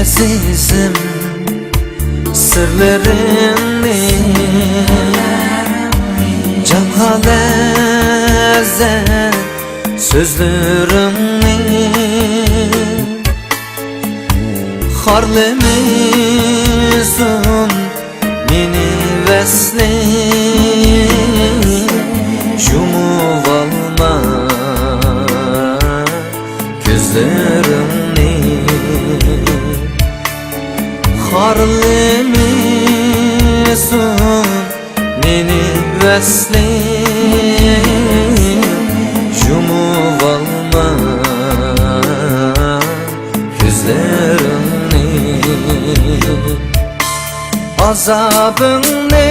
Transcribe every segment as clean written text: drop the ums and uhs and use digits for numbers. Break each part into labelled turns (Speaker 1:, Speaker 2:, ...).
Speaker 1: azizim sırlarını Canha lezzet sözlerini Harlemizun meni vesli Yumup alma gözlerini Harlemizun meni vesli Yumup alma gözlerini Azabını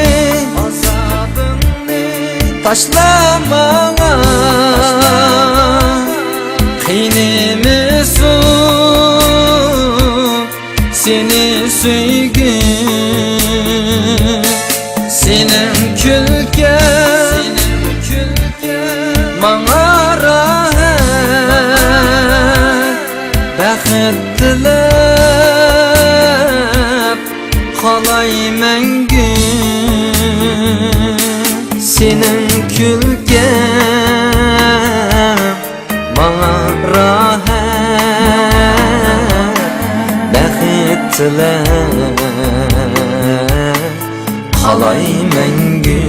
Speaker 1: taşlama Kıynımızın seni süygün Senin külken bana rahat Bəxt dilep qalay məngü Senin külken bana rahat Bəxt dilep qalay məngü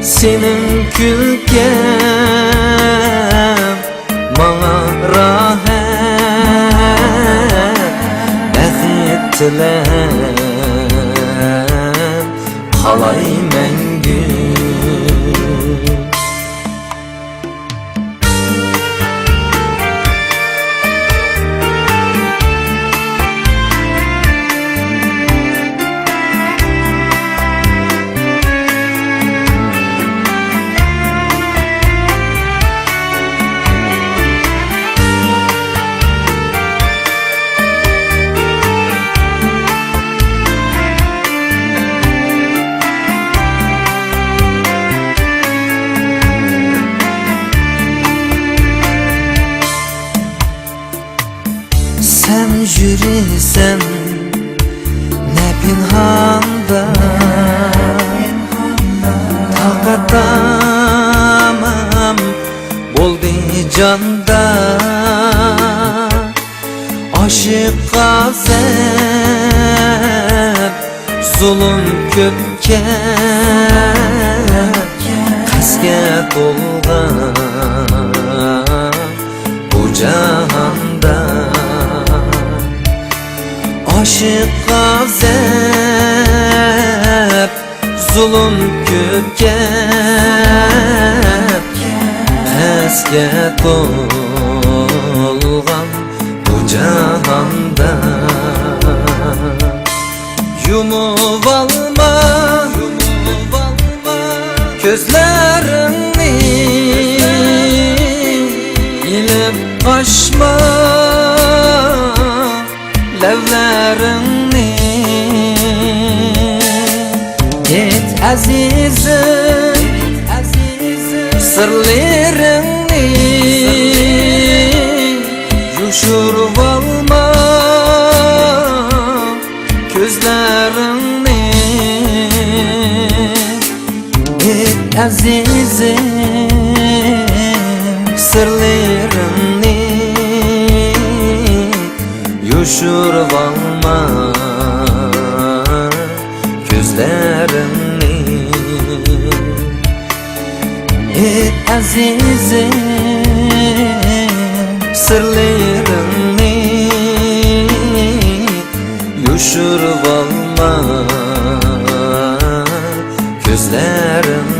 Speaker 1: Senin külken bana rahat Bəxt dilep qalay məngü Sen yürüsen ne pinhanda Taqatamam boldi canda Aşık gazep zulüm köpke Qasga to'lgan bu jahanda Aşık gazep zulüm köpkep Qasga to'lgan bu jahanda Yumup alma gözlerini İlip kaçma levlerini Et azizim sırlarını Yuşurup alma gözlerini Et azizim sırlarını Yuşurup alma gözlerini Et azizim sırlarını Yuşurup alma gözlerini